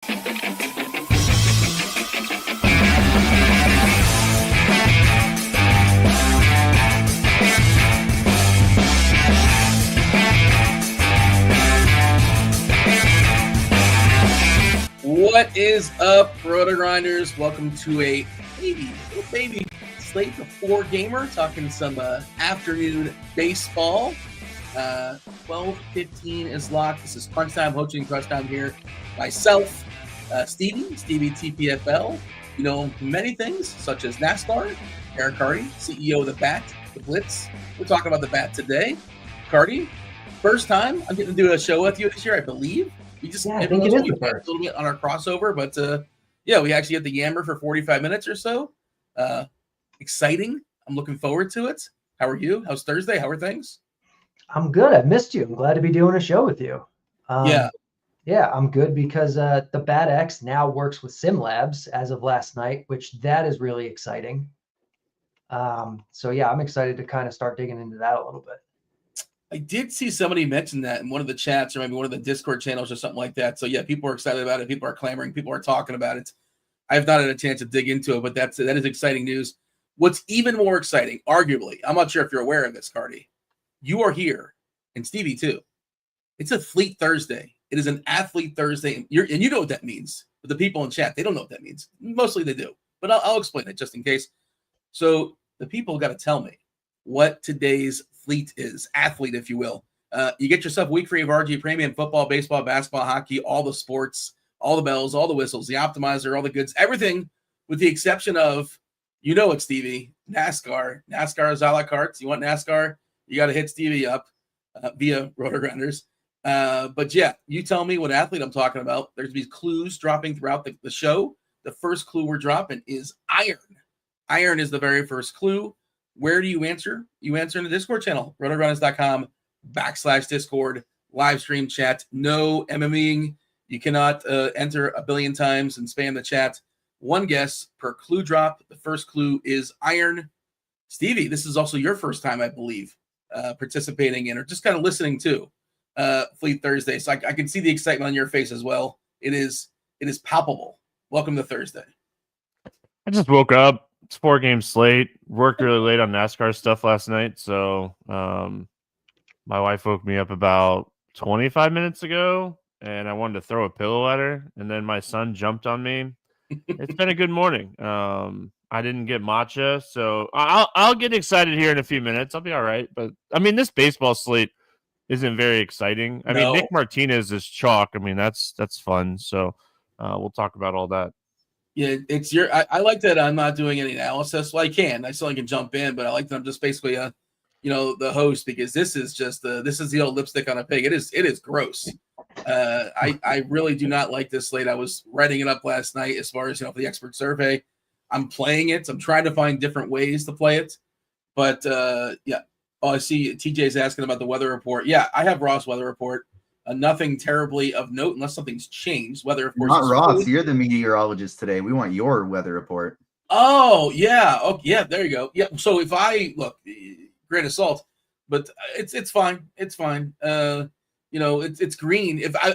What is up, RotoGrinders? Welcome to a baby slate of 4 gamer, talking some afternoon baseball. 12:15 is locked. This is Crunch Time, hosting Crunch Time here. Myself, Stevie TPFL. You know many things, such as NASCAR. Eric Carty, CEO of the Bat, the Blitz. We're talking about the Bat today. Carty, first time I'm getting to do a show with you this year, I believe. We just I think it is the first. A little bit on our crossover, but we actually get the yammer for 45 minutes or so. Exciting. I'm looking forward to it. How are you? How's Thursday? How are things? I'm good. I've missed you. I'm glad to be doing a show with you. Yeah, I'm good because the Bat X now works with SimLabs as of last night, which that is really exciting. I'm excited to kind of start digging into that a little bit. I did see somebody mention that in one of the chats or maybe one of the Discord channels or something like that. So, yeah, people are excited about it. People are clamoring. People are talking about it. I have not had a chance to dig into it, but that is exciting news. What's even more exciting, arguably, I'm not sure if you're aware of this, Carty. You are here, and Stevie too. It's a Fleet Thursday. It is an Athlete Thursday, and you know what that means. But the people in chat, they don't know what that means. Mostly they do, but I'll explain it just in case. So the people got to tell me what today's Fleet is, athlete, if you will. You get yourself a week free of RG Premium, football, baseball, basketball, hockey, all the sports, all the bells, all the whistles, the optimizer, all the goods, everything with the exception of, you know it, Stevie, NASCAR. NASCAR is a la carte. You want NASCAR, you got to hit Stevie up via RotoGrinders. But yeah, you tell me what athlete I'm talking about. There's these clues dropping throughout the show. The first clue we're dropping is iron. Iron is the very first clue. Where do you answer? You answer in the Discord channel, rotogrinders.com/Discord, live stream chat. No MMEing. You cannot enter a billion times and spam the chat. One guess per clue drop. The first clue is iron. Stevie, this is also your first time, I believe, participating in or just kind of listening to Fleet Thursday. So I can see the excitement on your face as well. It is palpable. Welcome to Thursday. I just woke up. It's 4-game slate. Worked really late on NASCAR stuff last night, so my wife woke me up about 25 minutes ago, and I wanted to throw a pillow at her, and then my son jumped on me. It's been a good morning. I didn't get matcha, so I'll get excited here in a few minutes. I'll be all right. But I mean, this baseball slate isn't very exciting. I mean, Nick Martinez is chalk. I mean, that's fun. So we'll talk about all that. Yeah, it's I like that I'm not doing any analysis. Well, I still can jump in, but I like that I'm just basically the host, because this is just this is the old lipstick on a pig. It is gross. I really do not like this slate. I was writing it up last night as far as for the expert survey. I'm playing it. I'm trying to find different ways to play it. But yeah. Oh, I see TJ's asking about the weather report. Yeah, I have Ross weather report. Nothing terribly of note unless something's changed. Weather, of course. Not Ross. You're the meteorologist today. We want your weather report. Oh, yeah. Oh, yeah. There you go. Yeah. So if I look, grain of salt, but it's fine. It's fine. It's green. If I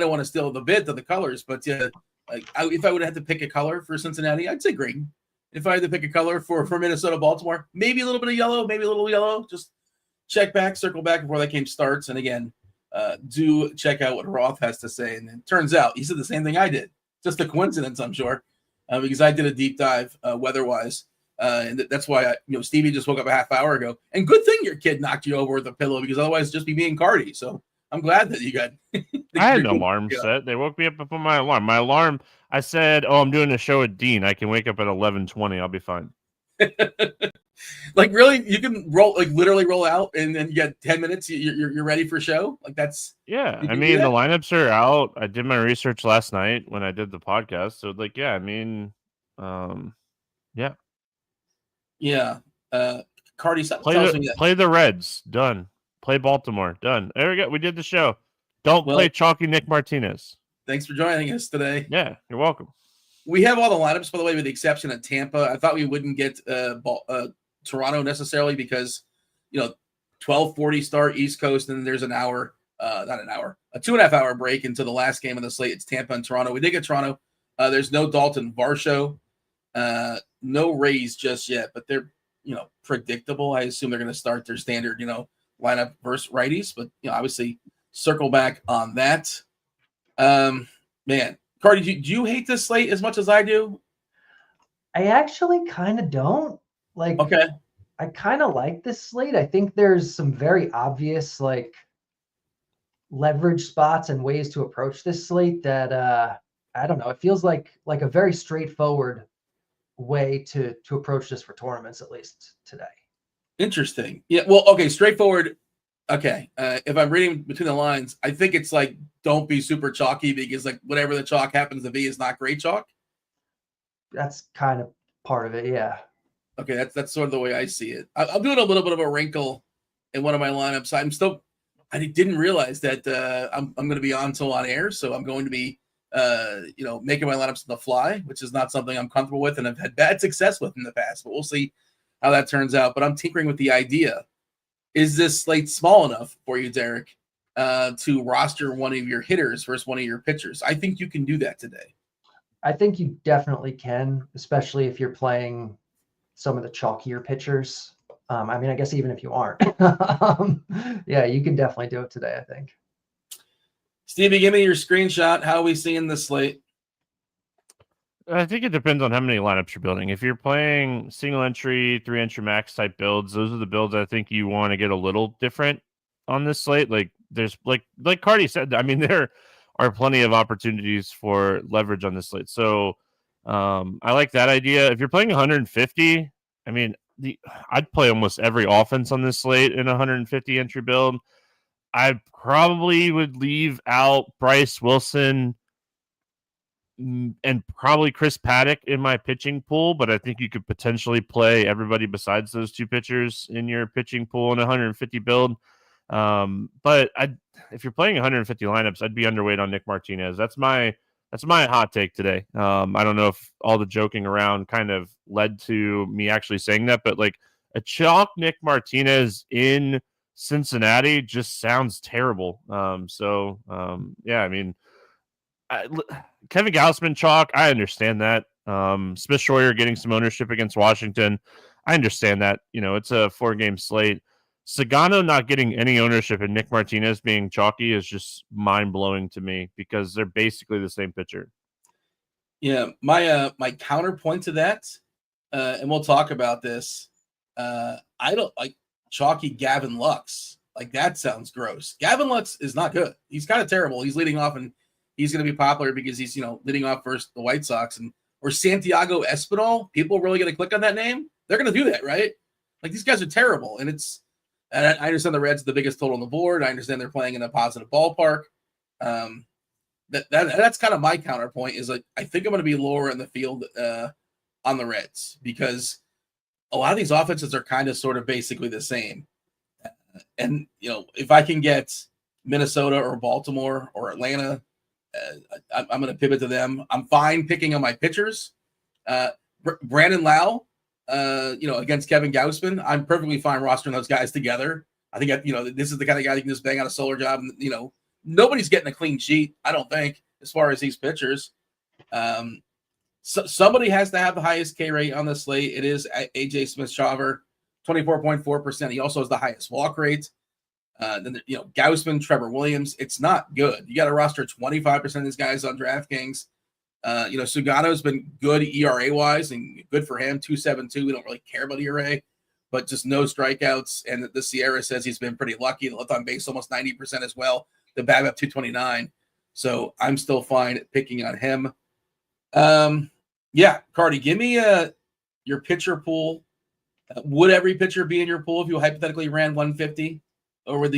don't want to steal the bit of the colors, but yeah, if I would have to pick a color for Cincinnati, I'd say green. If I had to pick a color for Minnesota, Baltimore, maybe a little bit of yellow, maybe a little yellow. Just circle back before that game starts. And again, do check out what Roth has to say. And it turns out he said the same thing I did. Just a coincidence, I'm sure, because I did a deep dive weather-wise. And that's why Stevie just woke up a half hour ago. And good thing your kid knocked you over with a pillow, because otherwise it'd just be me and Carty. So I'm glad that you got. I had an alarm set. They woke me up before my alarm. My alarm. I said, "Oh, I'm doing a show with Dean. I can wake up at 11:20. I'll be fine." Like, really, you can literally roll out, and then you got 10 minutes. You're ready for a show. Like, that's yeah. I mean, the lineups are out. I did my research last night when I did the podcast. So, yeah. I mean, yeah. Cardi tells me that. Play the Reds. Done. Play Baltimore. Done. There we go. We did the show. Don't play chalky Nick Martinez. Thanks for joining us today. Yeah, you're welcome. We have all the lineups, by the way, with the exception of Tampa. I thought we wouldn't get Toronto necessarily because 12:40 start East Coast, and then there's an hour not an hour, a 2.5 hour break into the last game of the slate. It's Tampa and Toronto. We did get Toronto. There's no Dalton Varsho, no Rays just yet, but they're, predictable. I assume they're going to start their standard, lineup versus righties, but obviously circle back on that. Man, Cardi, do you hate this slate as much as I do? I actually kind of don't. Like, Okay. I kind of like this slate. I think there's some very obvious leverage spots and ways to approach this slate that I don't know. It feels like a very straightforward way to approach this for tournaments, at least today. Interesting. Yeah. Well, okay. Straightforward. Okay. If I'm reading between the lines, I think it's like, don't be super chalky because whatever the chalk happens to be is not great chalk. That's kind of part of it. Yeah. Okay. That's sort of the way I see it. I'm doing a little bit of a wrinkle in one of my lineups. I didn't realize that I'm going to be on air. So I'm going to be, making my lineups on the fly, which is not something I'm comfortable with and I've had bad success with in the past, but we'll see how that turns out. But I'm tinkering with the idea. Is this slate small enough for you, Derek, to roster one of your hitters versus one of your pitchers? I think you can do that today. I think you definitely can, especially if you're playing some of the chalkier pitchers. I guess even if you aren't. Yeah, you can definitely do it today, I think. Stevie, give me your screenshot. How are we seeing this slate? I think it depends on how many lineups you're building. If you're playing single entry, 3-entry max type builds, those are the builds I think you want to get a little different on this slate. Like there's like Cardi said, there are plenty of opportunities for leverage on this slate. So I like that idea. If you're playing 150, I'd play almost every offense on this slate in a 150 entry build. I probably would leave out Bryce Wilson and probably Chris Paddock in my pitching pool, but I think you could potentially play everybody besides those two pitchers in your pitching pool in a 150 build. But if you're playing 150 lineups, I'd be underweight on Nick Martinez. That's my hot take today. I don't know if all the joking around kind of led to me actually saying that, but like a chalk Nick Martinez in Cincinnati just sounds terrible. Kevin Gausman chalk, I understand that. Smith Schroyer getting some ownership against Washington, I understand that. It's a 4-game slate. Sagano not getting any ownership and Nick Martinez being chalky is just mind-blowing to me because they're basically the same pitcher. Yeah, my counterpoint to that, and we'll talk about this, I don't like chalky Gavin Lux. Like, that sounds gross. Gavin Lux is not good. He's kind of terrible. He's leading off, and he's going to be popular because he's, leading off versus the White Sox. Or Santiago Espinal. People are really going to click on that name. They're going to do that, right? Like, these guys are terrible. And I understand the Reds are the biggest total on the board. I understand they're playing in a positive ballpark. That's kind of my counterpoint is like, I think I'm going to be lower in the field on the Reds because a lot of these offenses are kind of sort of basically the same. And, if I can get Minnesota or Baltimore or Atlanta, I'm going to pivot to them. I'm fine picking on my pitchers. Brandon Lau, against Kevin Gausman, I'm perfectly fine rostering those guys together. I think, this is the kind of guy that can just bang out a solar job. And, nobody's getting a clean sheet, I don't think, as far as these pitchers. So somebody has to have the highest K rate on the slate. It is AJ Smith-Shawver, 24.4%. He also has the highest walk rate. Then, Gausman, Trevor Williams. It's not good. You got to roster 25% of these guys on DraftKings. Sugano's been good ERA-wise and good for him, 2.72. We don't really care about ERA, but just no strikeouts. And the Sierra says he's been pretty lucky. The left on base almost 90% as well. The BABIP 229. So I'm still fine picking on him. Cardi, give me your pitcher pool. Would every pitcher be in your pool if you hypothetically ran 150? Or would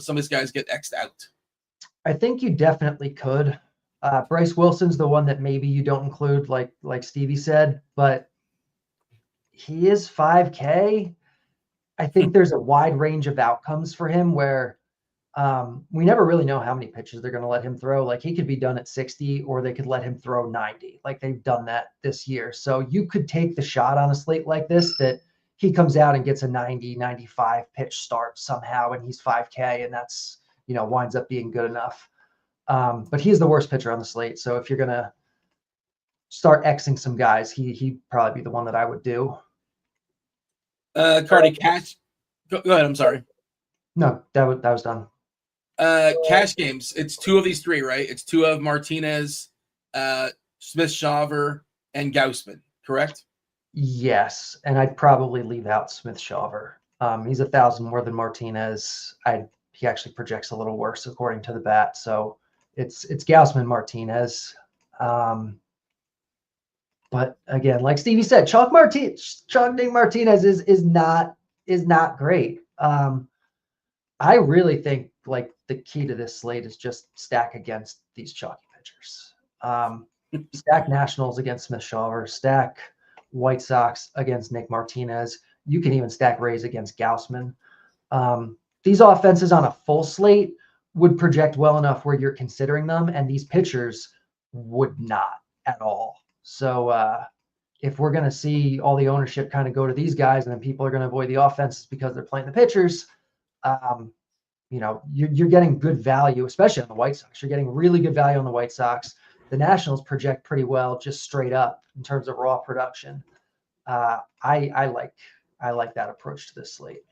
some of these guys get X'd out? I think you definitely could. Bryce Wilson's the one that maybe you don't include, like Stevie said, but he is 5K. I think there's a wide range of outcomes for him where we never really know how many pitches they're going to let him throw. Like, he could be done at 60 or they could let him throw 90. Like, they've done that this year. So you could take the shot on a slate like this that he comes out and gets a 90, 95 pitch start somehow, and he's 5K, and that's winds up being good enough. But he's the worst pitcher on the slate. So if you're going to start Xing some guys, he'd probably be the one that I would do. Cardi, cash. Go ahead. I'm sorry. No, that was done. Cash games. It's two of these three, right? It's two of Martinez, Smith-Shawver, and Gausman, correct? Yes, and I'd probably leave out Smith-Shawver. He's 1,000 more than Martinez. He actually projects a little worse according to the bat. So it's Gausman, Martinez. But again, like Stevie said, Chalk Nick Martinez is not great. I really think like the key to this slate is just stack against these chalky pitchers. Stack Nationals against Smith-Shawver, stack White Sox against Nick Martinez. You can even stack Rays against Gausman. These offenses on a full slate would project well enough where you're considering them, and these pitchers would not at all. So if we're going to see all the ownership kind of go to these guys, and then people are going to avoid the offenses because they're playing the pitchers, you're getting good value, especially on the White Sox. You're getting really good value on the White Sox. The Nationals project pretty well, just straight up in terms of raw production. I like that approach to this slate.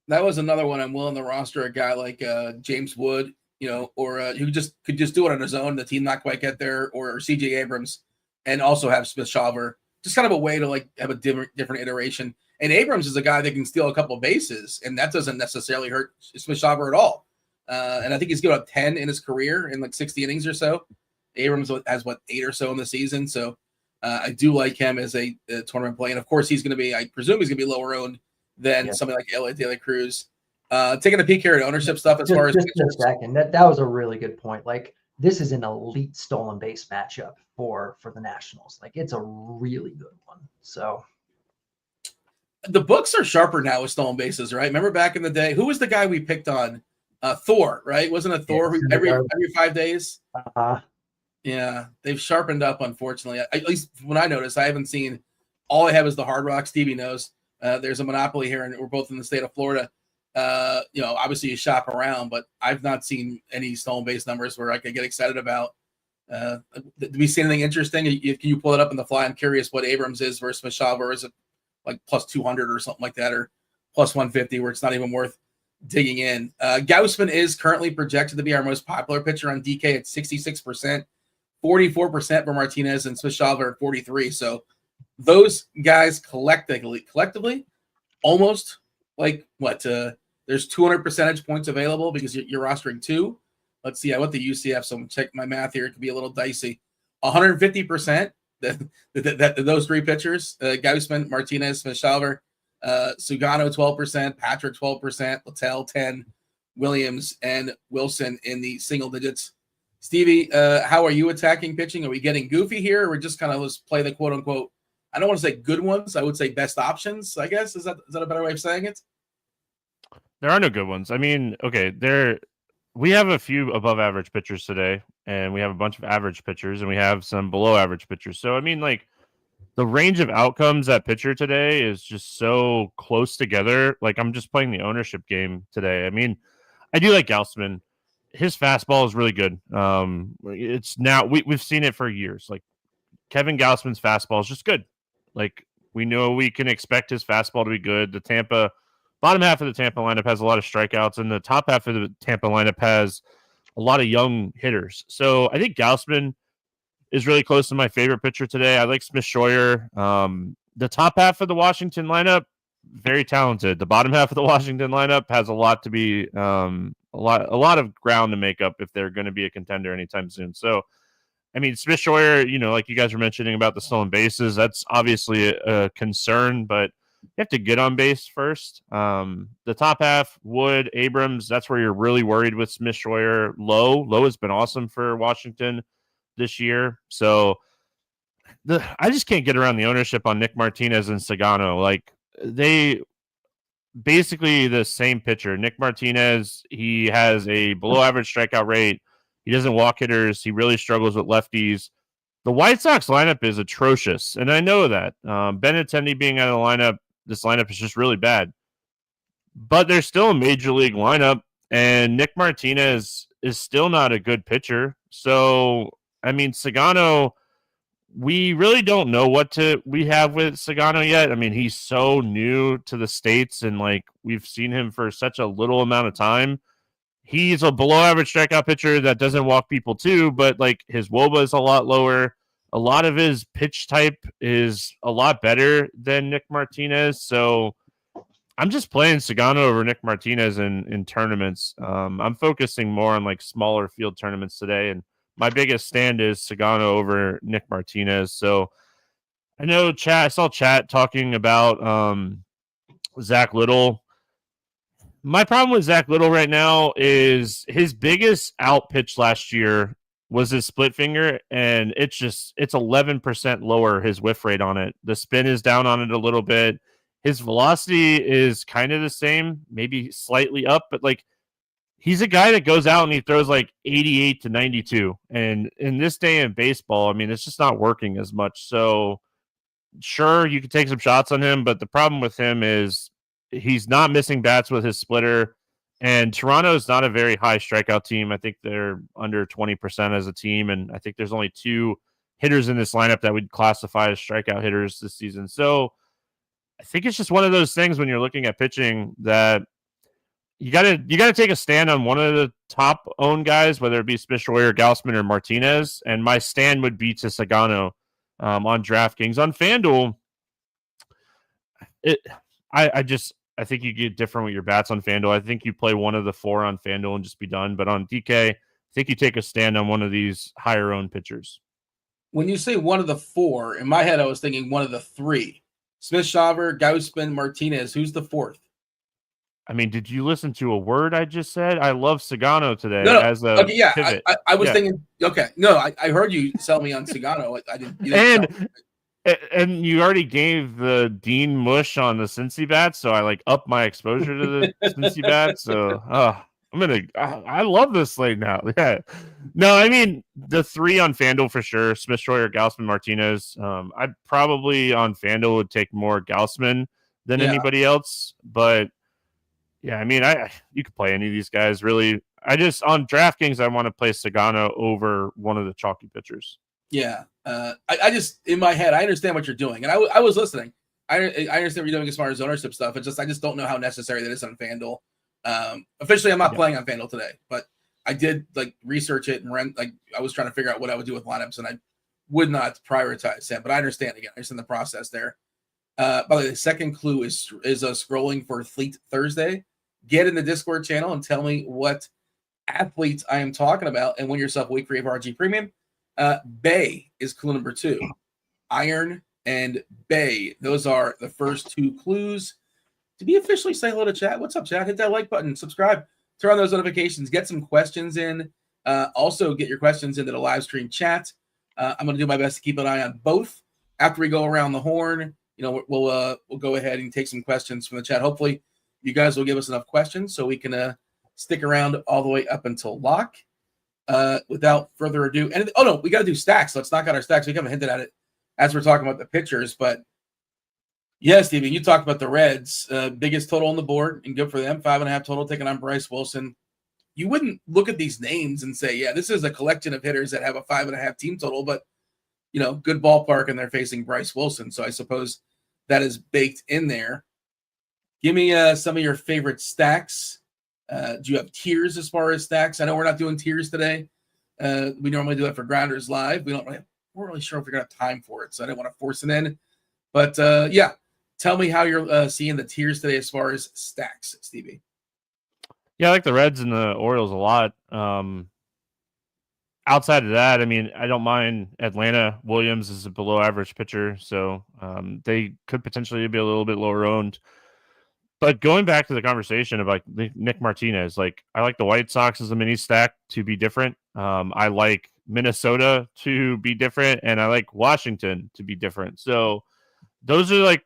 That was another one I'm willing to roster a guy like James Wood, or who could just do it on his own. The team not quite get there, or CJ Abrams, and also have Smith-Shawver. Just kind of a way to like have a different iteration. And Abrams is a guy that can steal a couple of bases, and that doesn't necessarily hurt Smith-Shawver at all. And I think he's given up 10 in his career in like 60 innings or so. Abrams has 8 or so in the season, so I do like him as a tournament play. And of course, I presume he's going to be lower owned than something like Elliot De La Cruz. Taking a peek here at ownership stuff as far as just a second. That was a really good point. Like this is an elite stolen base matchup for the Nationals. Like it's a really good one. So the books are sharper now with stolen bases, right? Remember back in the day, who was the guy we picked on? Thor, right? Wasn't it Thor who every 5 days? Yeah, they've sharpened up, unfortunately. At least when I noticed, I haven't seen. All I have is the Hard Rock. Stevie knows. There's a monopoly here, and we're both in the state of Florida. Obviously you shop around, but I've not seen any stolen base numbers where I could get excited about. Did we see anything interesting? Can you pull it up on the fly? I'm curious what Abrams is versus Smith-Shawver. Is it like plus 200 or something like that, or plus 150 where it's not even worth digging in? Gausman is currently projected to be our most popular pitcher on DK at 66%, 44% for Martinez, and Smith-Shawver at 43%. So those guys collectively almost like what? There's 200 percentage points available because you're rostering two. Let's see. I went to UCF, so I'm check my math here. It could be a little dicey. 150%. Those three pitchers: Gausman, Martinez, Smith-Shawver, Sugano 12%, Patrick 12%, Littell 10%, Williams and Wilson in the single digits. Stevie, how are you attacking pitching? Are we getting goofy here, or we're just kind of let's play the quote unquote? I don't want to say good ones. I would say best options. I guess is that a better way of saying it? There are no good ones. I mean, okay, we have a few above average pitchers today, and we have a bunch of average pitchers, and we have some below average pitchers. So I mean, like the range of outcomes at pitcher today is just so close together. Like I'm just playing the ownership game today. I mean, I do like Gausman. His fastball is really good. It's now we've seen it for years. Like Kevin Gausman's fastball is just good. Like we know we can expect his fastball to be good. The bottom half of the Tampa lineup has a lot of strikeouts, and the top half of the Tampa lineup has a lot of young hitters. So I think Gausman is really close to my favorite pitcher today. I like Smith-Shawver. The top half of the Washington lineup, very talented. The bottom half of the Washington lineup has a lot to be a lot of ground to make up if they're going to be a contender anytime soon. So I mean, Smith-Shawver, like you guys were mentioning about the stolen bases, that's obviously a concern, but you have to get on base first. The top half, Wood, Abrams, that's where you're really worried with Smith-Shawver. Low has been awesome for Washington this year. So I just can't get around the ownership on Nick Martinez and Sugano. Like they basically the same pitcher. Nick Martinez, he has a below average strikeout rate. He doesn't walk hitters. He really struggles with lefties. The White Sox lineup is atrocious, and I know that. Benintendi being out of the lineup, this lineup is just really bad. But they're still a major league lineup, and Nick Martinez is still not a good pitcher. So, I mean, Sagano, we really don't know what we have with Sagano yet. I mean, he's so new to the States, and like we've seen him for such a little amount of time. He's a below average strikeout pitcher that doesn't walk people too, but like his WOBA is a lot lower. A lot of his pitch type is a lot better than Nick Martinez. So I'm just playing Sagano over Nick Martinez in tournaments. I'm focusing more on like smaller field tournaments today, and my biggest stand is Sagano over Nick Martinez. So I know I saw chat talking about Zach Little. My problem with Zach Little right now is his biggest out pitch last year was his split finger, and it's 11% lower, his whiff rate on it. The spin is down on it a little bit. His velocity is kind of the same, maybe slightly up, but like he's a guy that goes out and he throws like 88 to 92. And in this day in baseball, I mean, it's just not working as much. So sure, you can take some shots on him, but the problem with him is he's not missing bats with his splitter. And Toronto is not a very high strikeout team. I think they're under 20% as a team. And I think there's only 2 hitters in this lineup that would classify as strikeout hitters this season. So I think it's just one of those things when you're looking at pitching that you gotta take a stand on one of the top owned guys, whether it be Smith-Shawyer, Gausman, or Martinez. And my stand would be to Sagano on DraftKings. On FanDuel, I think you get different with your bats on FanDuel. I think you play one of the 4 on FanDuel and just be done. But on DK, I think you take a stand on one of these higher owned pitchers. When you say one of the 4, in my head, I was thinking one of the 3. Smith-Shawyer, Gausman, Martinez. Who's the 4th? I mean, did you listen to a word I just said? I love Sagano today as a okay, yeah. pivot. I was thinking, okay. No, I heard you sell me on Sagano. I didn't And you already gave the Dean Mush on the Cincy bat, so I like up my exposure to the Cincy bat. So I love this slate now. Yeah. No, I mean the 3 on FanDuel for sure. Smith-Shawyer, Gausman, Martinez. I probably on FanDuel would take more Gausman than anybody else. But yeah, I mean you could play any of these guys really. On DraftKings I want to play Sagano over one of the chalky pitchers. Yeah. I just, in my head, I understand what you're doing. And I was listening. I understand what you're doing as far as ownership stuff. It's just, I just don't know how necessary that is on FanDuel. Officially, I'm not playing on FanDuel today, but I did like research it and I was trying to figure out what I would do with lineups, and I would not prioritize him, but I understand the process there. By the way, the second clue is scrolling for Fleet Thursday. Get in the Discord channel and tell me what athletes I am talking about and win yourself a week free of RG Premium. Bay is clue number 2. Iron and Bay. Those are the first 2 clues. To be officially say hello to chat. What's up, chat? Hit that like button, subscribe, turn on those notifications, get some questions in. Also get your questions into the live stream chat. I'm going to do my best to keep an eye on both. After we go around the horn, we'll go ahead and take some questions from the chat. Hopefully you guys will give us enough questions so we can stick around all the way up until lock. Without further ado, we got to do stacks. Let's knock out our stacks. We haven't hinted at it as we're talking about the pitchers, but yeah, Stevie, you talked about the Reds, biggest total on the board, and good for them. 5.5 total taking on Bryce Wilson. You wouldn't look at these names and say, yeah, this is a collection of hitters that have a 5.5 team total, but good ballpark, and they're facing Bryce Wilson. So I suppose that is baked in there. Give me some of your favorite stacks. Do you have tiers as far as stacks? I know we're not doing tiers today. We normally do it for Grinders Live. We're really sure if we're going to have time for it, so I didn't want to force it in. But tell me how you're seeing the tiers today as far as stacks, Stevie. Yeah, I like the Reds and the Orioles a lot. Outside of that, I mean, I don't mind Atlanta. Williams is a below average pitcher, so they could potentially be a little bit lower owned. But going back to the conversation about Nick Martinez, I like the White Sox as a mini stack to be different. I like Minnesota to be different, and I like Washington to be different. So those are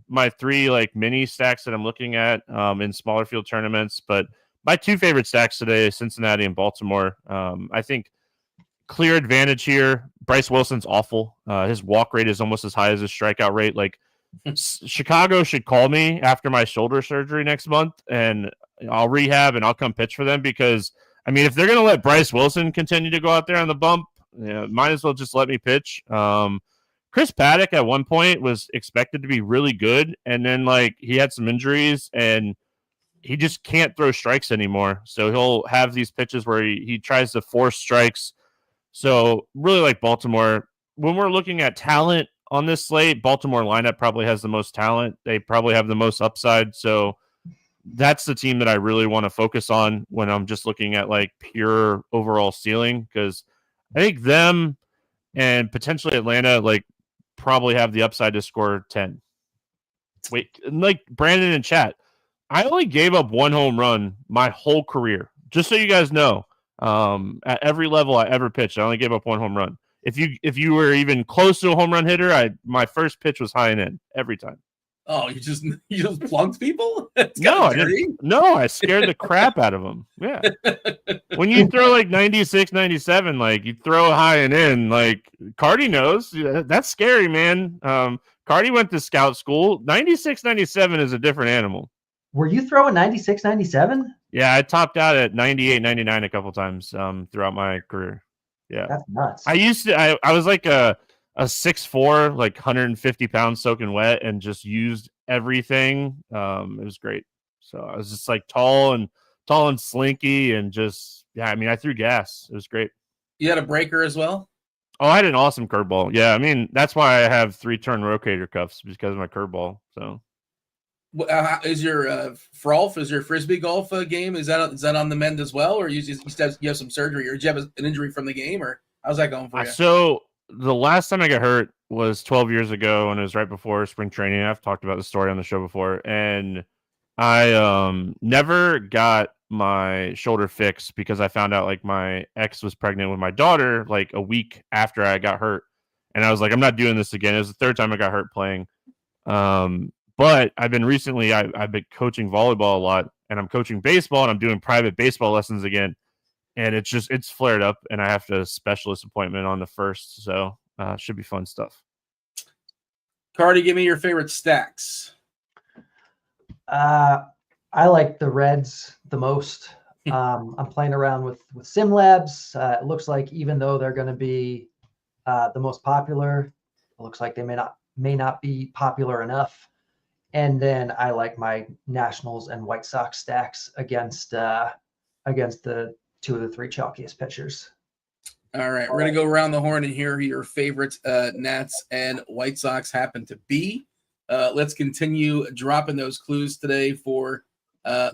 my 3 mini stacks that I'm looking at in smaller field tournaments. But my 2 favorite stacks today is Cincinnati and Baltimore. I think clear advantage here. Bryce Wilson's awful. His walk rate is almost as high as his strikeout rate. Chicago should call me after my shoulder surgery next month, and I'll rehab and I'll come pitch for them because, I mean, if they're going to let Bryce Wilson continue to go out there on the bump, might as well just let me pitch. Chris Paddock at one point was expected to be really good, and then like he had some injuries and he just can't throw strikes anymore. So he'll have these pitches where he tries to force strikes. So really like Baltimore. When we're looking at talent on this slate, Baltimore lineup probably has the most talent. They probably have the most upside. So that's the team that I really want to focus on when I'm just looking at like pure overall ceiling, because I think them and potentially Atlanta like probably have the upside to score 10. Wait, like Brandon in chat, I only gave up 1 home run my whole career. Just so you guys know, at every level I ever pitched, I only gave up 1 home run. If you were even close to a home run hitter, my first pitch was high and in every time. Oh, you just plunked people? No, I didn't. No, I scared the crap out of them. Yeah. When you throw like 96, 97, like you throw high and in, like Cardi knows. That's scary, man. Cardi went to scout school. 96, 97 is a different animal. Were you throwing 96, 97? Yeah, I topped out at 98, 99 a couple times throughout my career. Yeah. That's nuts. I was like a 6'4", like 150 pounds soaking wet, and just used everything. It was great. So I was just like tall and slinky, and just, yeah, I mean, I threw gas. It was great. You had a breaker as well? Oh, I had an awesome curveball. Yeah, I mean, that's why I have 3-turn rotator cuffs, because of my curveball. So is your Frolf, is your frisbee golf game, is that on the mend as well, or you have some surgery, or did you have an injury from the game, or how's that going for you? So the last time I got hurt was 12 years ago, and it was right before spring training. I've talked about the story on the show before, and I never got my shoulder fixed because I found out like my ex was pregnant with my daughter like a week after I got hurt, and I was like, I'm not doing this again. It was the 3rd time I got hurt playing. But I've been recently, I've been coaching volleyball a lot, and I'm coaching baseball, and I'm doing private baseball lessons again. And it's flared up, and I have a specialist appointment on the 1st. So should be fun stuff. Cardi, give me your favorite stacks. I like the Reds the most. I'm playing around with SimLabs. It looks like even though they're going to be the most popular, it looks like they may not be popular enough. And then I like my Nationals and White Sox stacks against the 2 of the 3 chalkiest pitchers. All right, we're going to go around the horn and hear who your favorite Nats and White Sox happen to be. Let's continue dropping those clues today for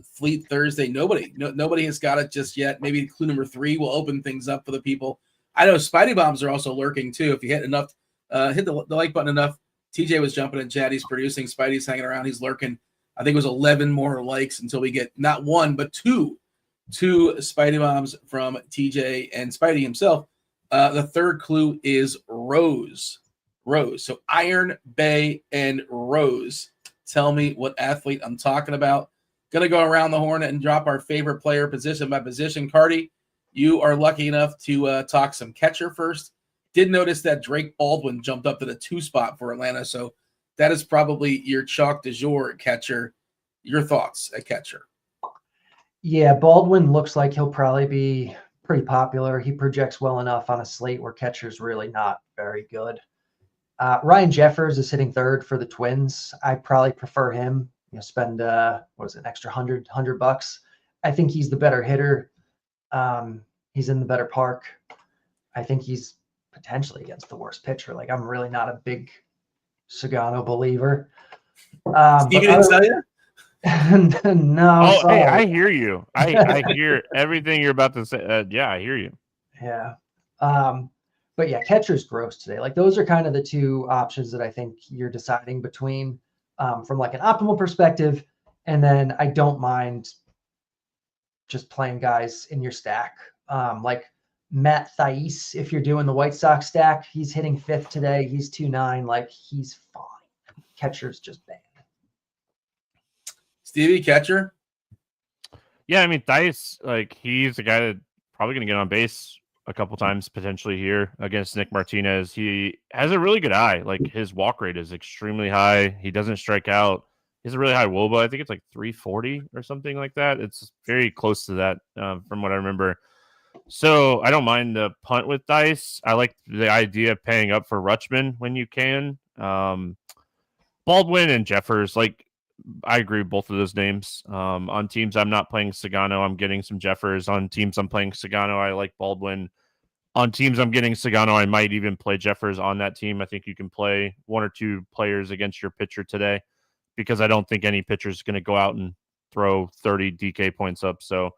Fleet Thursday. Nobody has got it just yet. Maybe clue number 3 will open things up for the people. I know Spidey Bombs are also lurking too. If you hit enough, hit the like button enough. TJ was jumping in chat. He's producing. Spidey's hanging around. He's lurking. I think it was 11 more likes until we get not 1, but 2 Spidey Bombs from TJ and Spidey himself. The 3rd clue is Rose. So Iron, Bay, and Rose. Tell me what athlete I'm talking about. Going to go around the horn and drop our favorite player position by position. Cardi, you are lucky enough to talk some catcher first. Did notice that Drake Baldwin jumped up to the 2 spot for Atlanta, so that is probably your chalk du jour catcher. Your thoughts at catcher? Yeah, Baldwin looks like he'll probably be pretty popular. He projects well enough on a slate where catcher's really not very good. Ryan Jeffers is hitting 3rd for the Twins. I probably prefer him. Spend an extra $100. I think he's the better hitter. He's in the better park. I think he's potentially against the worst pitcher. Like, I'm really not a big Sagano believer. Stevie didn't tell you? No. Oh, hey, I hear you. I hear everything you're about to say. Yeah, I hear you. Yeah. But yeah, catcher's gross today. Like, those are kind of the 2 options that I think you're deciding between from like an optimal perspective. And then I don't mind just playing guys in your stack. Like Matt Thaiss, if you're doing the White Sox stack, he's hitting 5th today. He's 2.9. Like, he's fine. Catcher's just bad. Stevie, catcher? Yeah, I mean, Thaiss, like, he's the guy that probably going to get on base a couple times potentially here against Nick Martinez. He has a really good eye. Like, his walk rate is extremely high. He doesn't strike out. He has a really high WOBA. I think it's like 340 or something like that. It's very close to that from what I remember. So I don't mind the punt with dice. I like the idea of paying up for Rutschman when you can. Baldwin and Jeffers, like I agree with both of those names. On teams I'm not playing Sagano, I'm getting some Jeffers. On teams I'm playing Sagano, I like Baldwin. On teams I'm getting Sagano, I might even play Jeffers on that team. I think you can play one or two players against your pitcher today because I don't think any pitcher is going to go out and throw 30 DK points up. So,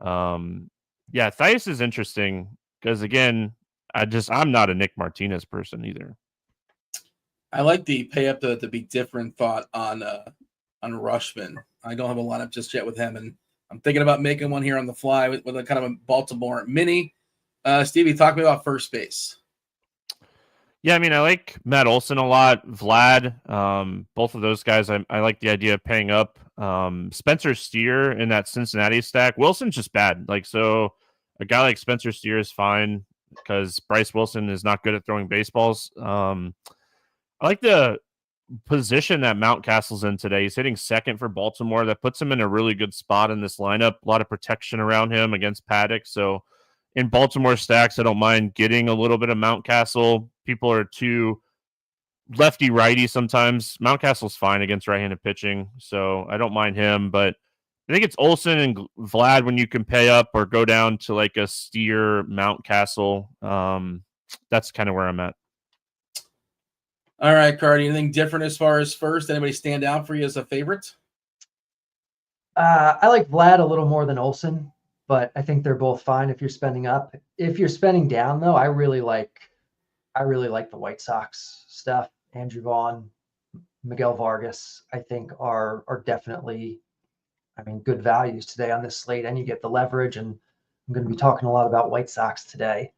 yeah, Thias is interesting because, again, I'm not a Nick Martinez person either. I like the pay up to be different thought on Rutschman. I don't have a lineup just yet with him, and I'm thinking about making one here on the fly with a kind of a Baltimore mini. Stevie, talk to me about first base. Yeah, I mean, I like Matt Olson a lot. Vlad, both of those guys, I like the idea of paying up. Spencer Steer in that Cincinnati stack. Wilson's just bad. Like, so a guy like Spencer Steer is fine because Bryce Wilson is not good at throwing baseballs. I like the position that Mountcastle's in today. He's hitting second for Baltimore. That puts him in a really good spot in this lineup. A lot of protection around him against Paddock. So in Baltimore stacks, I don't mind getting a little bit of Mountcastle. People are too lefty-righty sometimes. Mountcastle's fine against right-handed pitching, so I don't mind him. But I think it's Olsen and Vlad when you can pay up or go down to like a Steer Mountcastle. That's kind of where I'm at. All right, Cardi, anything different as far as first? Anybody stand out for you as a favorite? I like Vlad a little more than Olsen, but I think they're both fine if you're spending up. If you're spending down, though, I really like the White Sox stuff. Andrew Vaughn, Miguel Vargas, I think are definitely, good values today on this slate, and you get the leverage. And I'm going to be talking a lot about White Sox today.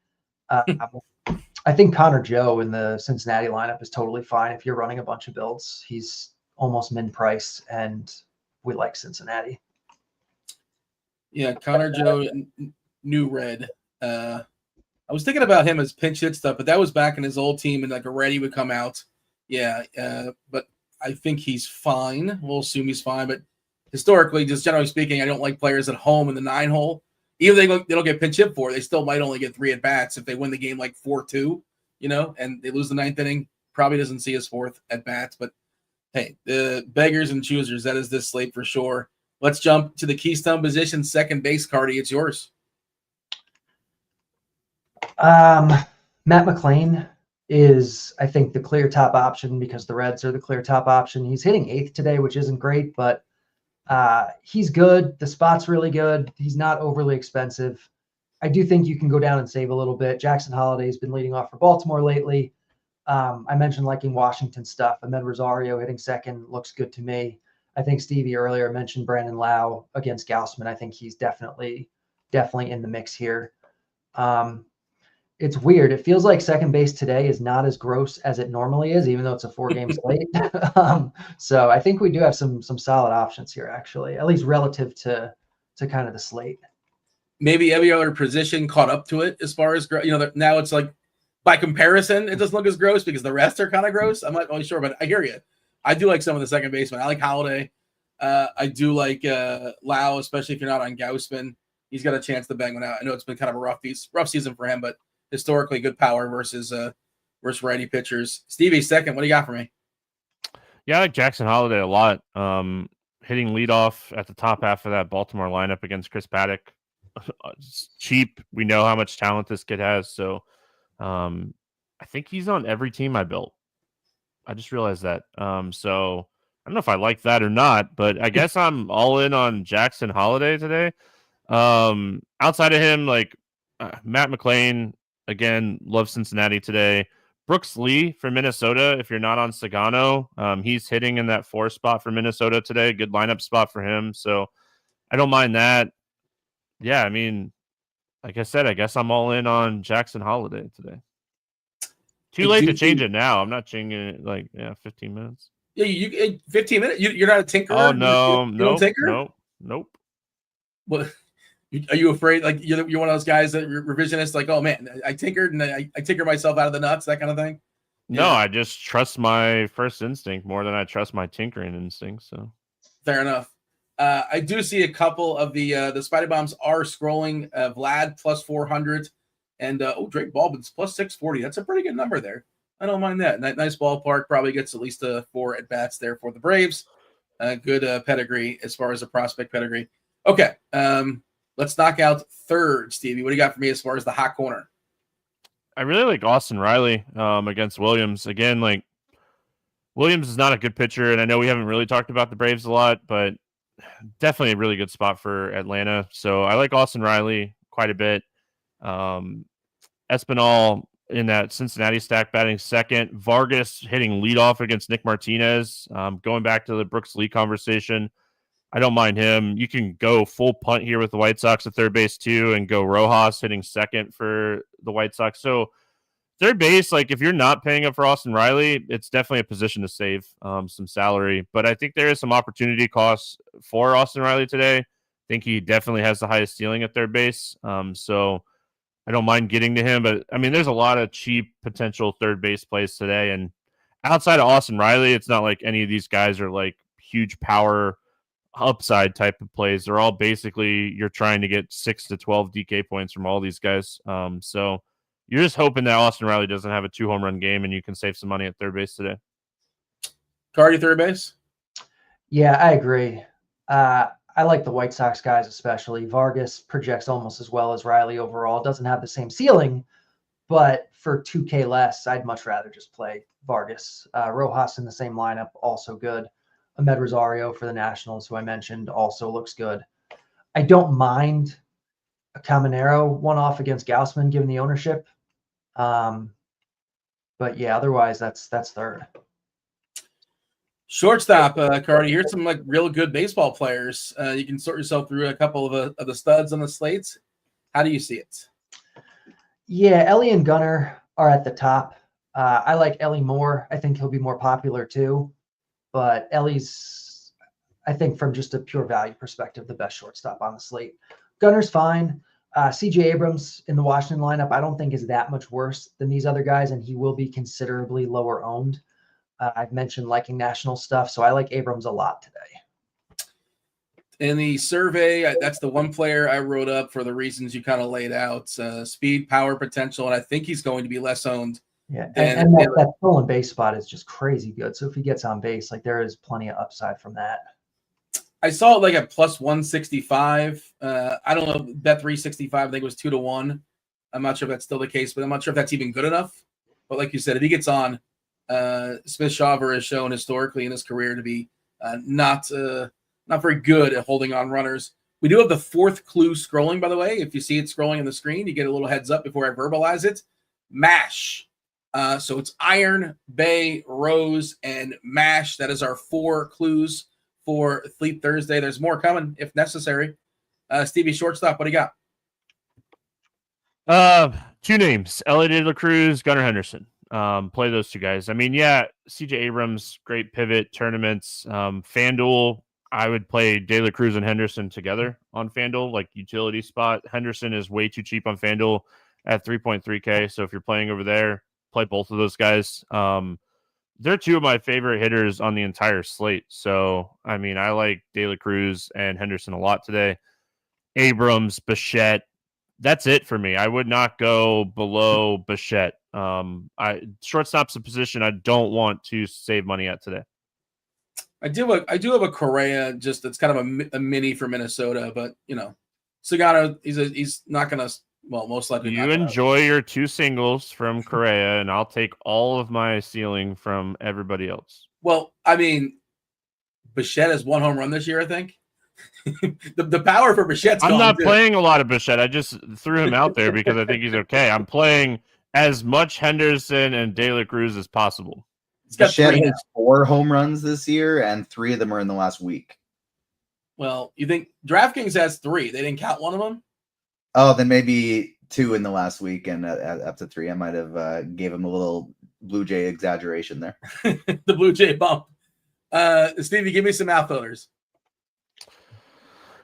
I think Connor Joe in the Cincinnati lineup is totally fine if you're running a bunch of builds. He's almost min-price, and we like Cincinnati. Yeah, Connor Joe, new red. I was thinking about him as pinch hit stuff, but that was back in his old team, and like a ready would come out. Yeah, but I think he's fine. We'll assume he's fine. But historically, just generally speaking, I don't like players at home in the 9-hole. Even if they don't get pinch hit for, they still might only get 3 at bats if they win the game like 4-2, and they lose the 9th inning. Probably doesn't see his 4th at bats. But hey, the beggars and choosers, that is this slate for sure. Let's jump to the keystone position, second base, Cardi. It's yours. Matt McClain is, I think, the clear top option because the Reds are the clear top option. He's hitting 8th today, which isn't great, but he's good. The spot's really good. He's not overly expensive. I do think you can go down and save a little bit. Jackson Holliday's been leading off for Baltimore lately. I mentioned liking Washington stuff. Ahmed Rosario hitting second looks good to me. I think Stevie earlier mentioned Brandon Lau against Gaussman. I think he's definitely in the mix here. It's weird. It feels like second base today is not as gross as it normally is, even though it's a 4-game slate. So I think we do have some solid options here, actually, at least relative to kind of the slate. Maybe every other position caught up to it as far as, now it's like by comparison, it doesn't look as gross because the rest are kind of gross. I'm not really sure, but I hear you. I do like some of the second basemen. I like Holiday. I do like Lau, especially if you're not on Gaussman. He's got a chance to bang one out. I know it's been kind of a rough season for him, but historically good power versus righty pitchers. Stevie, second. What do you got for me? Yeah, I like Jackson Holiday a lot. Hitting leadoff at the top half of that Baltimore lineup against Chris Paddock. It's cheap. We know how much talent this kid has. So I think he's on every team I built. I just realized that. So I don't know if I like that or not, but I guess I'm all in on Jackson Holiday today. Outside of him, like Matt McClain, again, love Cincinnati today. Brooks Lee from Minnesota, if you're not on Sagano, he's hitting in that 4 spot for Minnesota today. Good lineup spot for him. So I don't mind that. Yeah, like I said, I guess I'm all in on Jackson Holiday today. Too late to change it now. I'm not changing it 15 minutes. Yeah, you 15 minutes? You're not a tinkerer? Oh, no. You don't tinker? Nope. What? Are you afraid? Like you're one of those guys that revisionist, like, oh man, I tinkered and I tinker myself out of the nuts, that kind of thing? No, Yeah. I just trust my first instinct more than I trust my tinkering instinct. So Fair enough. I do see a couple of the Spidey Bombs are scrolling. Vlad plus 400, and Drake Baldwin's plus 640. That's a pretty good number there. I don't mind that. Nice ballpark. Probably gets at least 4 at bats there for the Braves. Good pedigree as far as a prospect pedigree. Okay, let's knock out third, Stevie. What do you got for me as far as the hot corner? I really like Austin Riley against Williams. Again, like Williams is not a good pitcher, and I know we haven't really talked about the Braves a lot, but definitely a really good spot for Atlanta. So I like Austin Riley quite a bit. Espinal in that Cincinnati stack batting second. Vargas hitting leadoff against Nick Martinez. Going back to the Brooks Lee conversation, I don't mind him. You can go full punt here with the White Sox at third base too, and go Rojas hitting second for the White Sox. So third base, like if you're not paying up for Austin Riley, it's definitely a position to save some salary. But I think there is some opportunity costs for Austin Riley today. I think he definitely has the highest ceiling at third base. So I don't mind getting to him. But I mean, there's a lot of cheap potential third base plays today. And outside of Austin Riley, it's not like any of these guys are like huge power upside type of plays. They're all basically you're trying to get 6 to 12 DK points from all these guys. So you're just hoping that Austin Riley doesn't have a 2 home run game and you can save some money at third base today. Cardi, third base? Yeah, I agree. I like the White Sox guys, especially. Vargas projects almost as well as Riley overall. Doesn't have the same ceiling, but for 2K less, I'd much rather just play Vargas. Rojas in the same lineup, also good. Ahmed Rosario for the Nationals, who I mentioned, also looks good. I don't mind a Caminero one-off against Gaussman, given the ownership. But yeah, otherwise that's third. Shortstop, Cardi. Here's some like real good baseball players. You can sort yourself through a couple of the studs on the slates. How do you see it? Yeah, Ellie and Gunnar are at the top. I like Ellie more. I think he'll be more popular too. But Ellie's, I think, from just a pure value perspective, the best shortstop on the slate. Gunnar's fine. CJ Abrams in the Washington lineup, I don't think is that much worse than these other guys, and he will be considerably lower owned. I've mentioned liking national stuff, so I like Abrams a lot today. In the survey, that's the one player I wrote up for the reasons you kind of laid out. Speed, power, potential, and I think he's going to be less owned. Yeah, and that stolen base spot is just crazy good. So if he gets on base, like there is plenty of upside from that. I saw it like at plus 165. I don't know, bet 365. I think it was 2-1. I'm not sure if that's still the case, but I'm not sure if that's even good enough. But like you said, if he gets on, Smith-Shawver has shown historically in his career to be not very good at holding on runners. We do have the fourth clue scrolling, by the way. If you see it scrolling on the screen, you get a little heads up before I verbalize it. MASH. So it's Iron, Bay, Rose, and MASH. That is our 4 clues for Fleet Thursday. There's more coming if necessary. Stevie, shortstop, what do you got? 2 names, Ellie De La Cruz, Gunnar Henderson. Play those 2 guys. I mean, yeah, CJ Abrams, great pivot tournaments. FanDuel, I would play De La Cruz and Henderson together on FanDuel, like utility spot. Henderson is way too cheap on FanDuel at 3.3K. So if you're playing over there, play both of those guys. They're 2 of my favorite hitters on the entire slate. So, I mean, I like De La Cruz and Henderson a lot today. Abrams, Bichette. That's it for me. I would not go below Bichette. Shortstop's a position I don't want to save money at today. I do have a Correa, just it's kind of a mini for Minnesota, but you know, Sagano, he's not gonna. Well, most likely you enjoy your 2 singles from Correa, and I'll take all of my ceiling from everybody else. Well, I mean, Bichette has 1 home run this year, I think. the power for Bichette's I'm not too. playing a lot of Bichette. I just threw him out there because I think he's okay. I'm playing as much Henderson and De La Cruz as possible. Bichette has 4 home runs this year, and 3 of them are in the llast week. Well, you think DraftKings has 3? They didn't count one of them? Oh, then maybe 2 in the last week and up to 3. I might have gave him a little Blue Jay exaggeration there. The Blue Jay bump. Stevie, give me some outfielders.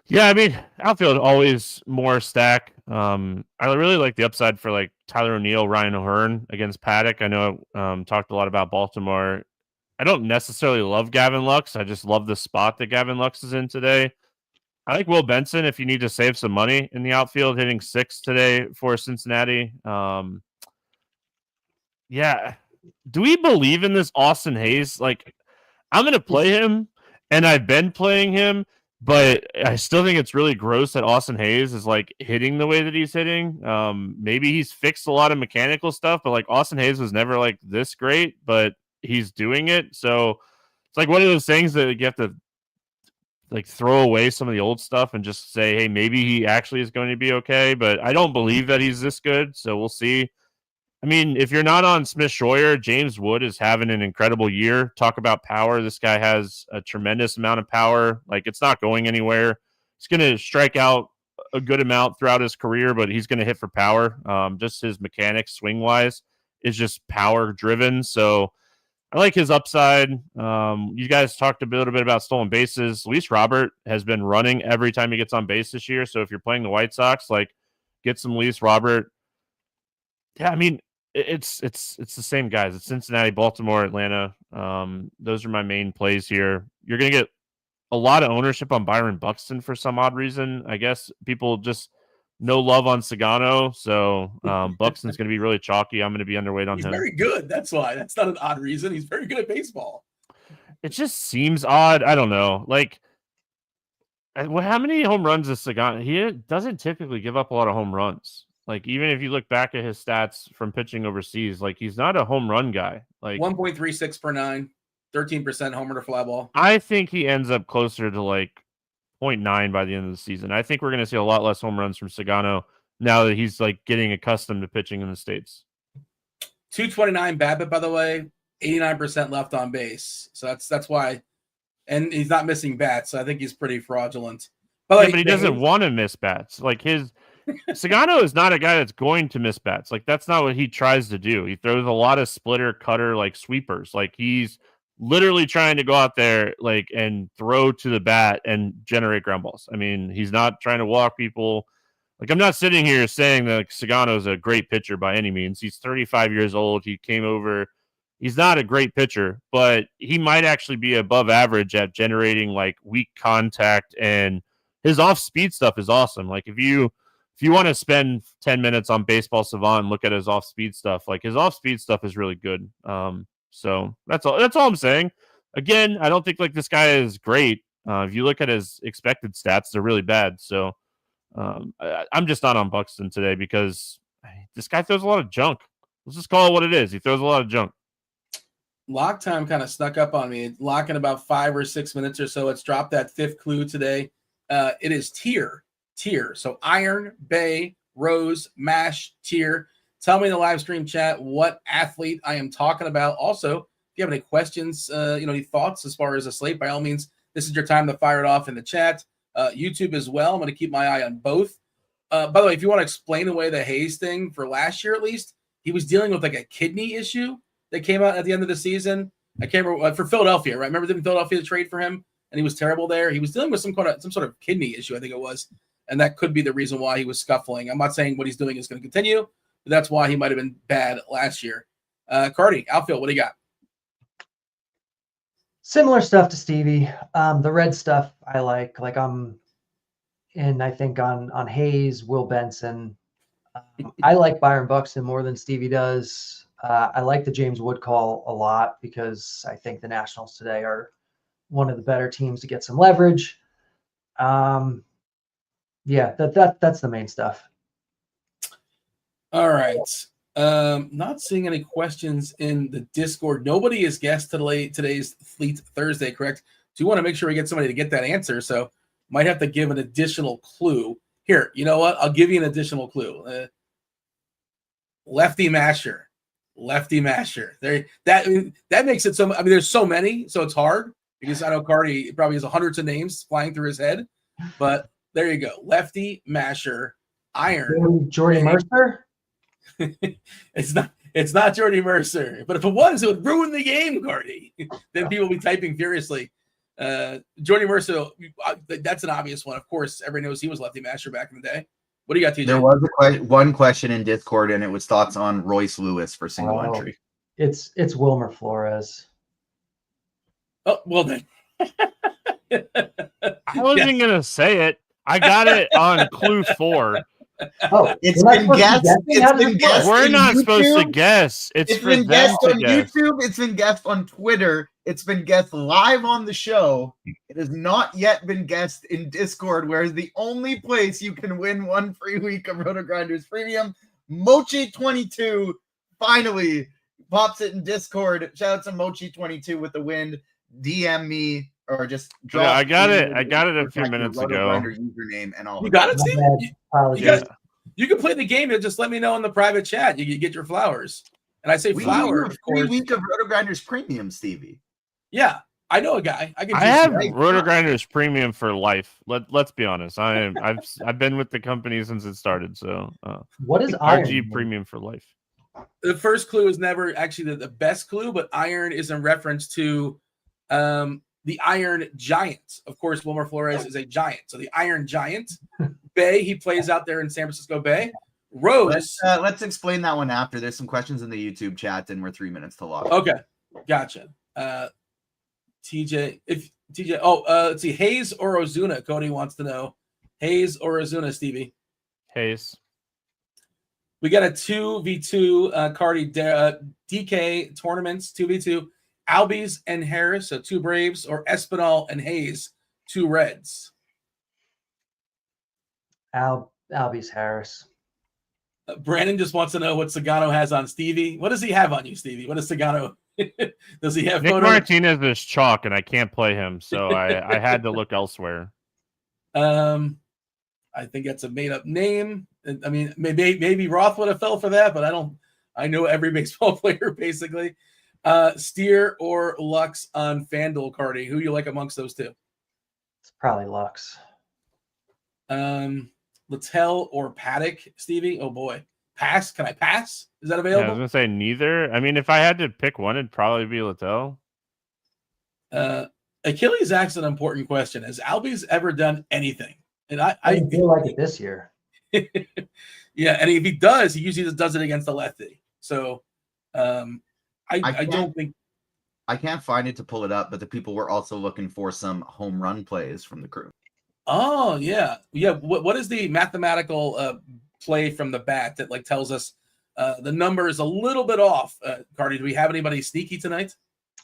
Yeah, I mean, outfield always more stack. I really like the upside for like Tyler O'Neill, Ryan O'Hearn against Paddock. I know talked a lot about Baltimore. I don't necessarily love Gavin Lux. I just love the spot that Gavin Lux is in today. I like Will Benson if you need to save some money in the outfield, hitting 6 today for Cincinnati. Yeah. Do we believe in this Austin Hayes? Like, I'm going to play him, and I've been playing him, but I still think it's really gross that Austin Hayes is like hitting the way that he's hitting. Maybe he's fixed a lot of mechanical stuff, but like Austin Hayes was never like this great, but he's doing it. So it's like one of those things that you have to like throw away some of the old stuff and just say, hey, maybe he actually is going to be okay. But I don't believe that he's this good. So we'll see. I mean, if you're not on Smith Schroyer, James Wood is having an incredible year. Talk about power. This guy has a tremendous amount of power. Like, it's not going anywhere. He's going to strike out a good amount throughout his career, but he's going to hit for power. Just his mechanics swing-wise is just power-driven. So I like his upside. You guys talked a little bit about stolen bases. Luis Robert has been running every time he gets on base this year. So if you're playing the White Sox, like, get some Luis Robert. Yeah, I mean, it's the same guys. It's Cincinnati, Baltimore, Atlanta. Those are my main plays here. You're going to get a lot of ownership on Byron Buxton for some odd reason. I guess people just no love on Sagano. So Buxton's going to be really chalky. I'm going to be underweight on him. He's very good. That's why. That's not an odd reason. He's very good at baseball. It just seems odd. I don't know. Like, how many home runs is Sagano? He doesn't typically give up a lot of home runs. Like, even if you look back at his stats from pitching overseas, like, he's not a home run guy. Like 1.36 per 9, 13% homer to fly ball. I think he ends up closer to like 0.9 by the end of the season. I think we're going to see a lot less home runs from Sagano now that he's like getting accustomed to pitching in the States. 229 BABIP, by the way, 89% left on base. So that's why, and he's not missing bats. So I think he's pretty fraudulent. But he doesn't want to miss bats. Like Sagano is not a guy that's going to miss bats. Like, that's not what he tries to do. He throws a lot of splitter, cutter, like sweepers. Like, he's literally trying to go out there like and throw to the bat and generate ground balls. I mean, he's not trying to walk people. Like, I'm not sitting here saying that Sagano is a great pitcher by any means. He's 35 years old. He came over. He's not a great pitcher, but he might actually be above average at generating like weak contact, and his off-speed stuff is awesome. Like, if you want to spend 10 minutes on Baseball Savant and look at his off-speed stuff, like, his off-speed stuff is really good. So that's all I'm saying. Again, I don't think like this guy is great. If you look at his expected stats, they're really bad. So I'm just not on Buxton today because this guy throws a lot of junk. Let's just call it what it is. He throws a lot of junk. Lock time kind of snuck up on me. Lock in about 5 or 6 minutes or so. It's dropped that 5th clue today. It is tier. So Iron, Bay, Rose, Mash, tier. Tell me in the live stream chat what athlete I am talking about. Also, if you have any questions, any thoughts as far as a slate, by all means, this is your time to fire it off in the chat. YouTube as well. I'm going to keep my eye on both. By the way, if you want to explain away the Hayes thing for last year, at least, he was dealing with like a kidney issue that came out at the end of the season. I can't remember for Philadelphia, right? Remember, didn't Philadelphia trade for him? And he was terrible there. He was dealing with some sort of kidney issue, I think it was. And that could be the reason why he was scuffling. I'm not saying what he's doing is going to continue, but that's why he might have been bad last year. Cardi, outfield, what do you got? Similar stuff to Stevie. The red stuff I like. Like, I'm in, I think, on Hayes, Will Benson. I like Byron Buxton more than Stevie does. I like the James Wood call a lot because I think the Nationals today are one of the better teams to get some leverage. Yeah, that's the main stuff. All right. Not seeing any questions in the Discord. Nobody has guessed today's Fleet Thursday, correct? So you want to make sure we get somebody to get that answer. So might have to give an additional clue. Here, you know what? I'll give you an additional clue. Lefty Masher. There, that makes it so. I mean, there's so many, so it's hard because I know Cardi probably has hundreds of names flying through his head. But there you go, Lefty Masher, Iron. Jordy Mercer. It's not Jordy Mercer, but if it was, it would ruin the game, Cardi. Then people will be typing furiously. Jordy Mercer, that's an obvious one. Of course, everybody knows he was Lefty Masher back in the day. What do you got, TJ? There was one question in Discord, and it was thoughts on Royce Lewis for single entry. It's Wilmer Flores. Oh, well then. I wasn't gonna say it. I got it on clue 4. Oh, It's been guessed. We're not YouTube. supposed to guess. It's for been them guessed to on guess. YouTube. It's been guessed on Twitter. It's been guessed live on the show. It has not yet been guessed in Discord, where is the only place you can win 1 free week of RotoGrinders Premium. Mochi22 finally pops it in Discord. Shout out to Mochi22 with the win. DM me or just drop. Yeah, I got it. I got it a few minutes ago. Username and all. You got it, Steve? Apologies. You can play the game and just let me know in the private chat. You get your flowers. And I say flower, of course. 3 week of RotoGrinders Premium, Stevie. Yeah, I know a guy. I have RotoGrinders Premium for life. Let's be honest. I've been with the company since it started. So what is RG Premium for life? The first clue is never actually the best clue, but iron is in reference to the Iron Giant. Of course, Wilmer Flores is a giant. So the Iron Giant. Bay, he plays out there in San Francisco Bay. Rose. Let's explain that one after. There's some questions in the YouTube chat, and we're 3 minutes to log. Okay, gotcha. TJ, let's see, Hayes or Ozuna? Cody wants to know Hayes or Ozuna, Stevie. Hayes. We got a 2v2 Cardi DK tournaments, 2v2. Albies and Harris, so 2 Braves, or Espinal and Hayes, 2 Reds. Albies Harris. Brandon just wants to know what Sagano has on Stevie. What does he have on you, Stevie? What does Sagano? Does he have? Nick photos? Martinez is chalk, and I can't play him, so I had to look elsewhere. I think that's a made-up name. I mean, maybe Roth would have fell for that, but I don't. I know every baseball player basically. Steer or Lux on FanDuel, Cardi. Who you like amongst those two? It's probably Lux. Littell or Paddock, Stevie? Oh boy, pass. Can I pass? Is that available? Yeah, I was gonna say neither. I mean, if I had to pick one, it'd probably be Littell. Achilles asks an important question: has Albies ever done anything? And I feel like it this year. Yeah, and if he does, he usually just does it against the lefty. So I don't think I can't find it to pull it up, but the people were also looking for some home run plays from the crew. Oh yeah. What is the mathematical play from the bat that like tells us the number is a little bit off? Cardi, do we have anybody sneaky tonight?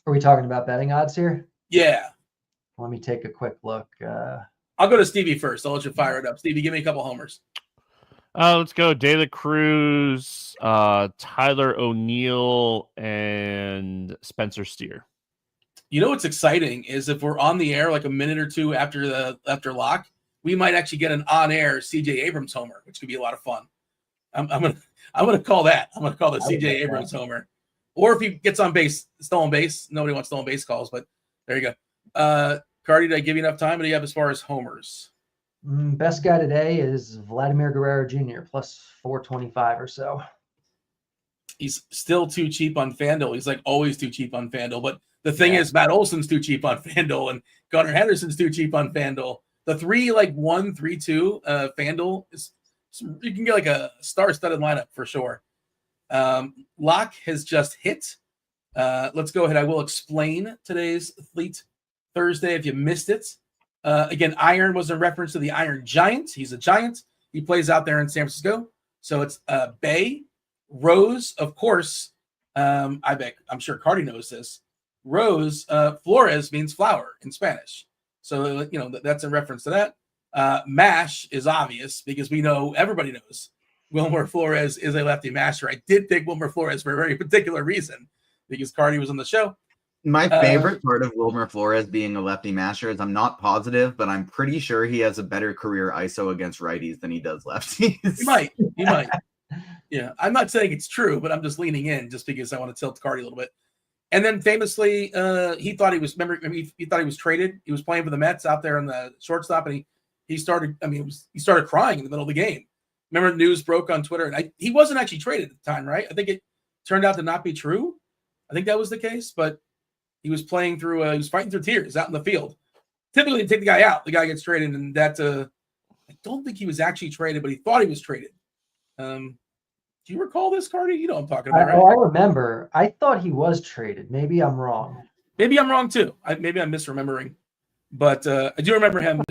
Are we talking about betting odds here? Yeah. Let me take a quick look. I'll go to Stevie first. I'll let you fire it up. Stevie, give me a couple homers. Let's go. De La Cruz, Tyler O'Neill, and Spencer Steer. You know what's exciting is if we're on the air like a minute or two after lock, we might actually get an on-air CJ Abrams homer, which could be a lot of fun. I'm gonna call that. I'm gonna call the CJ Abrams homer. Or if he gets on base, stolen base. Nobody wants stolen base calls, but there you go. Cardi, did I give you enough time? What do you have as far as homers? Best guy today is Vladimir Guerrero Jr. plus 425 or so. He's still too cheap on FanDuel. He's like always too cheap on FanDuel. But the thing is, Matt Olson's too cheap on FanDuel, and Gunnar Henderson's too cheap on FanDuel. The 3-1-3-2 FanDuel is you can get like a star-studded lineup for sure. Lock has just hit. Let's go ahead. I will explain today's Fleet Thursday if you missed it. Again, Iron was in reference to the Iron Giant. He's a giant. He plays out there in San Francisco. So it's Bay, Rose, of course. I'm sure Cardi knows this. Rose, Flores means flower in Spanish. So, that's in reference to that. Mash is obvious because everybody knows Wilmer Flores is a lefty masher. I did pick Wilmer Flores for a very particular reason because Cardi was on the show. My favorite part of Wilmer Flores being a lefty masher is I'm not positive, but I'm pretty sure he has a better career ISO against righties than he does lefties. He might. Yeah, I'm not saying it's true, but I'm just leaning in just because I want to tilt Cardi a little bit. And then famously, he thought he was traded. He was playing for the Mets out there on the shortstop, and he started crying in the middle of the game. Remember, the news broke on Twitter, and he wasn't actually traded at the time, right? I think it turned out to not be true. I think that was the case, but he was playing through. He was fighting through tears out in the field. Typically, they take the guy out. The guy gets traded, and that I don't think he was actually traded, but he thought he was traded. Do you recall this, Cardi? You know what I'm talking about, right? I remember. I thought he was traded. Maybe I'm wrong. Maybe I'm wrong too. Maybe I'm misremembering. But I do remember him.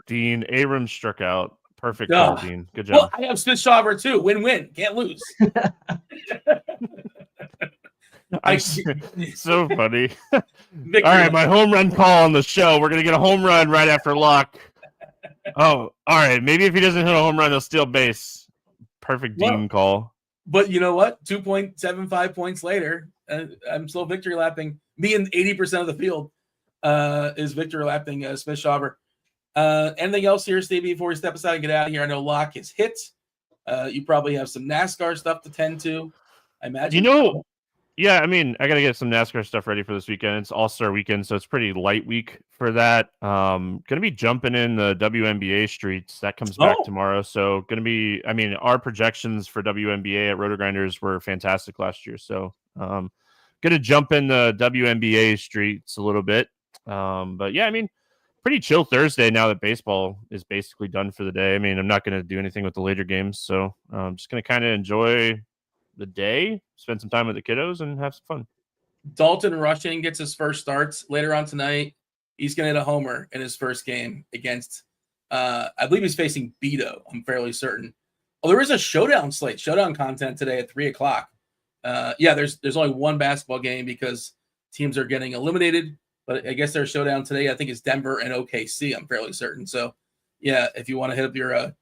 Dean Abrams struck out. Perfect call, Dean. Good job. Well, I have Smith-Shawver too. Win-win. Can't lose. So funny. All right, my home run call on the show. We're gonna get a home run right after lock. Oh, all right. Maybe if he doesn't hit a home run, he'll steal base. Perfect Dean call. But you know what? 2.75 points later, I'm still victory lapping. Me and 80% of the field is victory lapping Smith-Shawver. Anything else here, Stevie, before we step aside and get out of here? I know Locke is hit. You probably have some NASCAR stuff to tend to, I imagine. Yeah, I mean, I got to get some NASCAR stuff ready for this weekend. It's All-Star weekend, so it's pretty light week for that. Going to be jumping in the WNBA streets. That comes back tomorrow. So going to be, I mean, our projections for WNBA at RotoGrinders were fantastic last year. So going to jump in the WNBA streets a little bit. But yeah, I mean, pretty chill Thursday now that baseball is basically done for the day. I mean, I'm not going to do anything with the later games. So I'm just going to kind of enjoy the day, spend some time with the kiddos, and have some fun. Dalton Rushing gets his first starts later on tonight. He's going to hit a homer in his first game against, I believe he's facing Beto. I'm fairly certain. Oh, there is a showdown content today at 3:00. Yeah, there's only one basketball game because teams are getting eliminated. But I guess their showdown today, I think, is Denver and OKC. I'm fairly certain. So, yeah, if you want to hit up your, I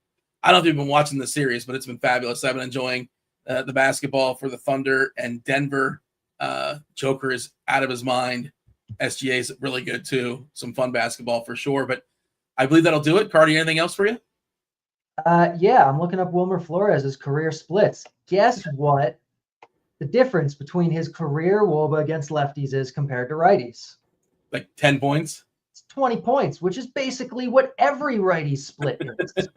don't know if you've been watching the series, but it's been fabulous. I've been enjoying the basketball for the Thunder and Denver. Joker is out of his mind. SGA is really good too. Some fun basketball for sure. But I believe that'll do it. Cardi, anything else for you? Yeah, I'm looking up Wilmer Flores' career splits. Guess what? The difference between his career WOBA against lefties is compared to righties. Like 10 points? It's 20 points, which is basically what every righty split is.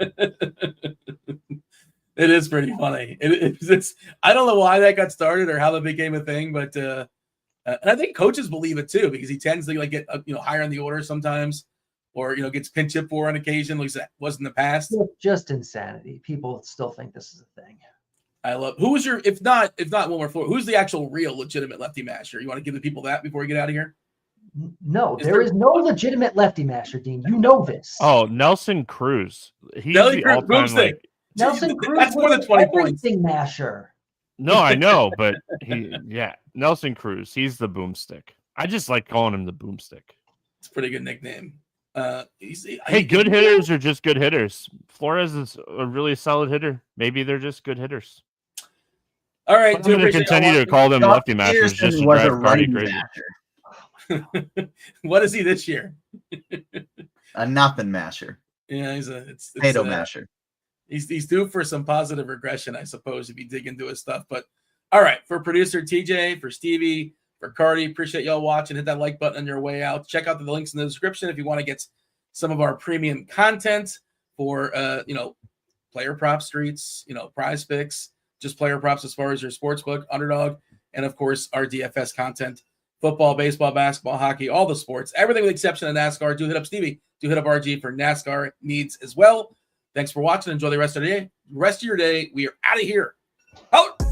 It is pretty funny. It's I don't know why that got started or how that became a thing, but and I think coaches believe it too because he tends to get higher in the order sometimes, or gets pinch hit for on occasion, like that was in the past. Just insanity. People still think this is a thing. I love. Who was your if not Wilmer Flores? Who's the actual real legitimate lefty masher? You want to give the people that before we get out of here? No, there is no legitimate lefty masher, Dean. You know this. Oh, Nelson Cruz. He's the all-time Nelson Cruz. That's more than 20 points. Masher. No, I know, but Nelson Cruz. He's the boomstick. I just like calling him the boomstick. It's a pretty good nickname. Hey, good hitters are just good hitters. Flores is a really solid hitter. Maybe they're just good hitters. All right, I'm going to continue to call them lefty mashers just to drive Cardi crazy. What is he this year? A nothing masher. Yeah, he's potato masher. He's due for some positive regression, I suppose, if you dig into his stuff. But all right, for producer TJ, for Stevie, for Cardi, appreciate y'all watching. Hit that like button on your way out. Check out the links in the description if you want to get some of our premium content for player prop streets, prize picks, just player props as far as your sportsbook, underdog, and of course our DFS content. Football, baseball, basketball, hockey, all the sports, everything with the exception of NASCAR. Do hit up Stevie. Do hit up RG for NASCAR needs as well. Thanks for watching. Enjoy the rest of your day. We are out of here. Out.